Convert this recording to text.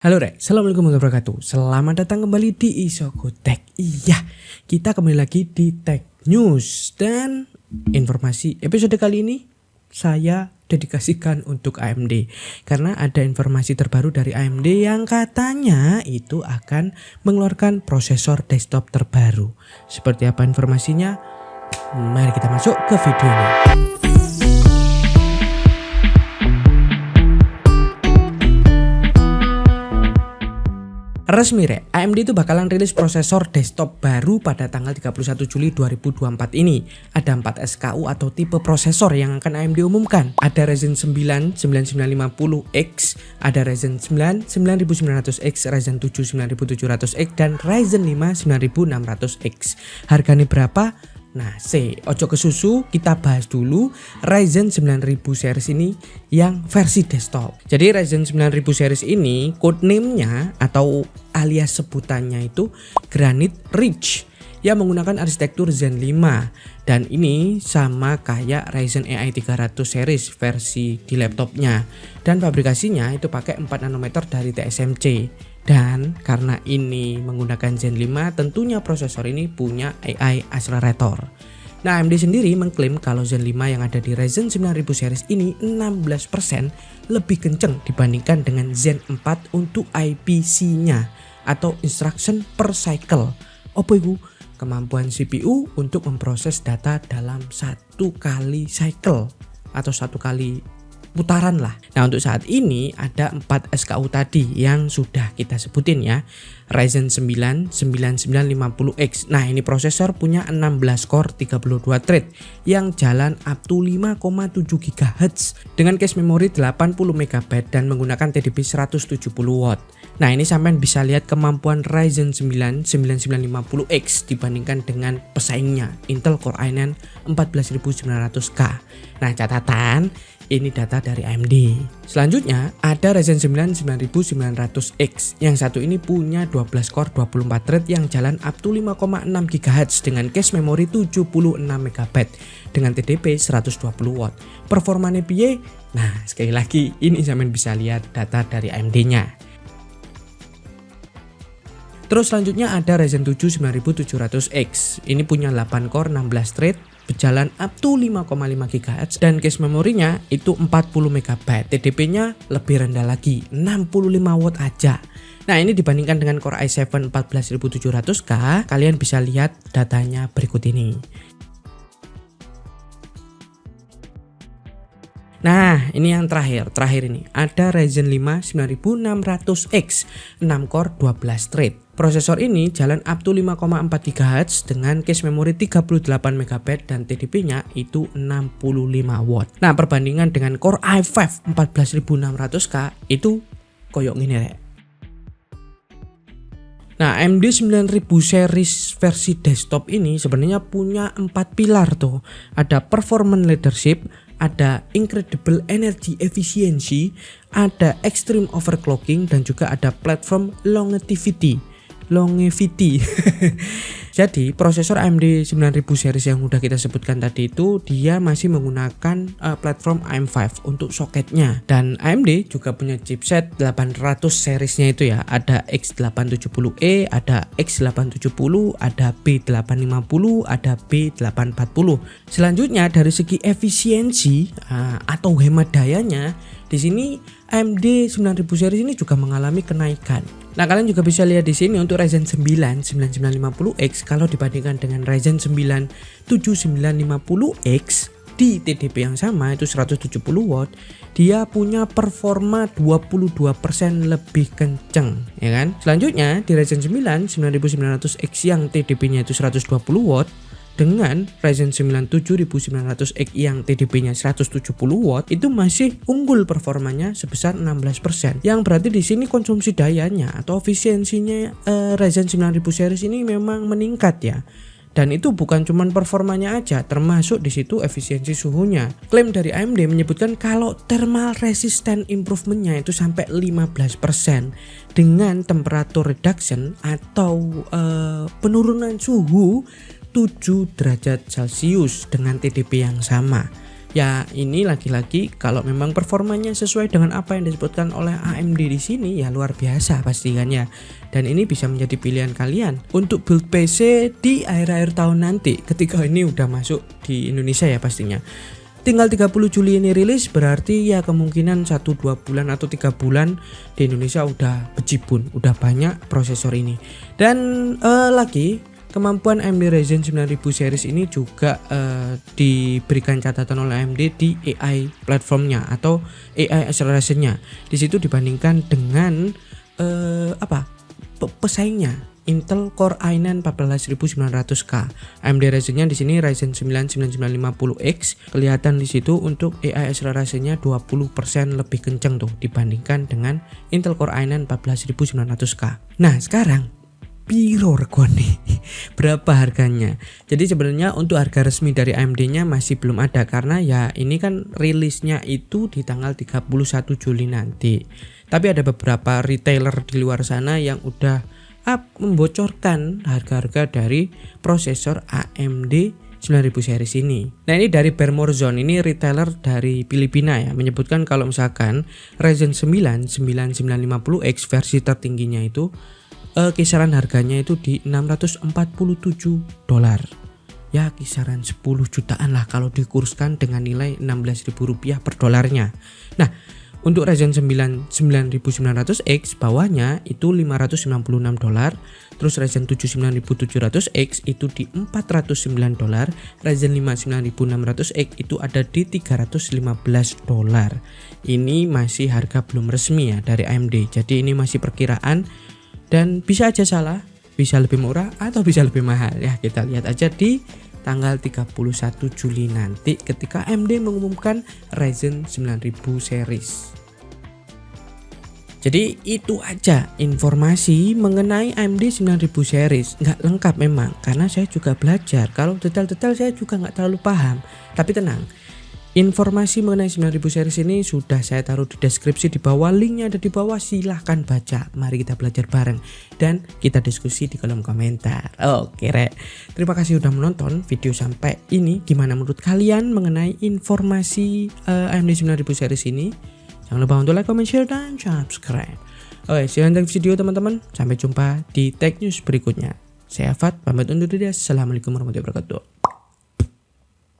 Halo Rek, Assalamualaikum warahmatullahi wabarakatuh. Selamat datang kembali di Isogo Tech. Iya, kita kembali lagi di Tech News. Dan informasi episode kali ini saya dedikasikan untuk AMD. Karena ada informasi terbaru dari AMD yang katanya itu akan mengeluarkan prosesor desktop terbaru. Seperti apa informasinya? Mari kita masuk ke videonya. Resmi Rek, AMD itu bakalan rilis prosesor desktop baru pada tanggal 31 Juli 2024 ini. Ada 4 SKU atau tipe prosesor yang akan AMD umumkan. Ada Ryzen 9 9950X, ada Ryzen 9 9900X, Ryzen 7 9700X, dan Ryzen 5 9600X. Harganya berapa? Nah, ojo ke susu, kita bahas dulu Ryzen 9000 series ini yang versi desktop. Jadi Ryzen 9000 series ini codename-nya atau alias sebutannya itu Granite Ridge yang menggunakan arsitektur Zen 5, dan ini sama kayak Ryzen AI 300 series versi di laptopnya, dan fabrikasinya itu pakai 4 nanometer dari TSMC. Dan karena ini menggunakan Zen 5, tentunya prosesor ini punya AI accelerator. Nah, AMD sendiri mengklaim kalau Zen 5 yang ada di Ryzen 9000 series ini 16% lebih kenceng dibandingkan dengan Zen 4 untuk IPC-nya atau instruction per cycle. Apa itu? Kemampuan CPU untuk memproses data dalam satu kali cycle atau satu kali putaran lah. Nah, untuk saat ini ada 4 SKU tadi yang sudah kita sebutin ya. Ryzen 9 9950X. Nah, ini prosesor punya 16 core 32 thread yang jalan up to 5,7 GHz dengan cache memori 80 MB dan menggunakan TDP 170 watt. Nah, ini sampai bisa lihat kemampuan Ryzen 9 9950X dibandingkan dengan pesaingnya Intel Core i9 14900K. Nah, catatan ini data dari AMD. Selanjutnya ada Ryzen 9 9900X. Yang satu ini punya 12 core 24 thread yang jalan up to 5,6 GHz dengan cache memori 76 MB dengan TDP 120 watt. Performanya piye? Nah, sekali lagi ini sampean bisa lihat data dari AMD-nya. Terus selanjutnya ada Ryzen 7 9700X. Ini punya 8 core 16 thread, berjalan up to 5,5 GHz dan cache memorinya itu 40 MB. TDP-nya lebih rendah lagi, 65 watt aja. Nah, ini dibandingkan dengan Core i7 14700K, kalian bisa lihat datanya berikut ini. Nah, ini yang terakhir ini ada Ryzen 5 9600X 6 core 12 thread. Prosesor ini jalan up to 5,4 GHz dengan cache memori 38 MB dan TDP-nya itu 65 watt. Nah, perbandingan dengan Core i5 14600K itu koyok gini rek. Nah, AMD 9000 series versi desktop ini sebenarnya punya 4 pilar tuh. Ada performance leadership, ada incredible energy efficiency, ada extreme overclocking, dan juga ada platform longevity. Jadi prosesor AMD 9000 series yang udah kita sebutkan tadi itu dia masih menggunakan platform AM5 untuk soketnya, dan AMD juga punya chipset 800 seriesnya itu ya. Ada X870E, ada X870, ada B850, ada B840. Selanjutnya dari segi efisiensi atau hemat dayanya, di sini AMD 9000 series ini juga mengalami kenaikan. Nah, kalian juga bisa lihat di sini untuk Ryzen 9 9950X kalau dibandingkan dengan Ryzen 9 7950X di TDP yang sama itu 170 watt, dia punya performa 22% lebih kenceng, ya kan? Selanjutnya di Ryzen 9 9900X yang TDP-nya itu 120 watt dengan Ryzen 9 7900X yang TDP-nya 170 watt itu masih unggul performanya sebesar 16%. Yang berarti di sini konsumsi dayanya atau efisiensinya Ryzen 9000 series ini memang meningkat ya. Dan itu bukan cuma performanya aja, termasuk di situ efisiensi suhunya. Klaim dari AMD menyebutkan kalau thermal resistant improvementnya itu sampai 15% dengan temperature reduction atau penurunan suhu 7 derajat Celcius dengan TDP yang sama. Ya ini lagi-lagi kalau memang performanya sesuai dengan apa yang disebutkan oleh AMD di sini ya luar biasa pastikannya. Dan ini bisa menjadi pilihan kalian untuk build PC di akhir-akhir tahun nanti ketika ini udah masuk di Indonesia ya pastinya. Tinggal 30 Juli ini rilis, berarti ya kemungkinan 1-2 bulan atau 3 bulan di Indonesia udah bejibun, udah banyak prosesor ini. Dan lagi kemampuan AMD Ryzen 9000 series ini juga diberikan catatan oleh AMD di AI platformnya atau AI acceleration-nya. Di situ dibandingkan dengan pesaingnya Intel Core i9 14900K. AMD Ryzen-nya di sini Ryzen 9 9950X. Kelihatan di situ untuk AI acceleration-nya 20% lebih kenceng tuh dibandingkan dengan Intel Core i9 14900K. Nah, sekarang piro regone? Berapa harganya? Jadi sebenarnya untuk harga resmi dari AMD-nya masih belum ada karena ya ini kan rilisnya itu di tanggal 31 Juli nanti. Tapi ada beberapa retailer di luar sana yang udah membocorkan harga-harga dari prosesor AMD 9000 series ini. Nah, ini dari Bermorzon, ini retailer dari Filipina ya, menyebutkan kalau misalkan Ryzen 9 9950X versi tertingginya itu kisaran harganya itu di $647. Ya kisaran 10 jutaan lah kalau dikurskan dengan nilai Rp16.000 per dolarnya. Nah, untuk Ryzen 9 9900X bawahnya itu $596, terus Ryzen 7 9700X itu di $409, Ryzen 5 9600X itu ada di $315. Ini masih harga belum resmi ya dari AMD. Jadi ini masih perkiraan dan bisa aja salah, bisa lebih murah atau bisa lebih mahal ya. Kita lihat aja di tanggal 31 Juli nanti ketika AMD mengumumkan Ryzen 9000 series. Jadi itu aja informasi mengenai AMD 9000 series. Nggak lengkap memang karena saya juga belajar. Kalau detail-detail saya juga nggak terlalu paham. Tapi tenang, informasi mengenai 9000 series ini sudah saya taruh di deskripsi di bawah, linknya ada di bawah, silahkan baca. Mari kita belajar bareng dan kita diskusi di kolom komentar. Oke rek, terima kasih udah menonton video sampai ini. Gimana menurut kalian mengenai informasi AMD 9000 series ini? Jangan lupa untuk like, comment, share, dan subscribe. Oke, see you in the next video teman-teman. Sampai jumpa di Tech News berikutnya. Saya Fat, pamit undur diri. Assalamualaikum warahmatullahi wabarakatuh.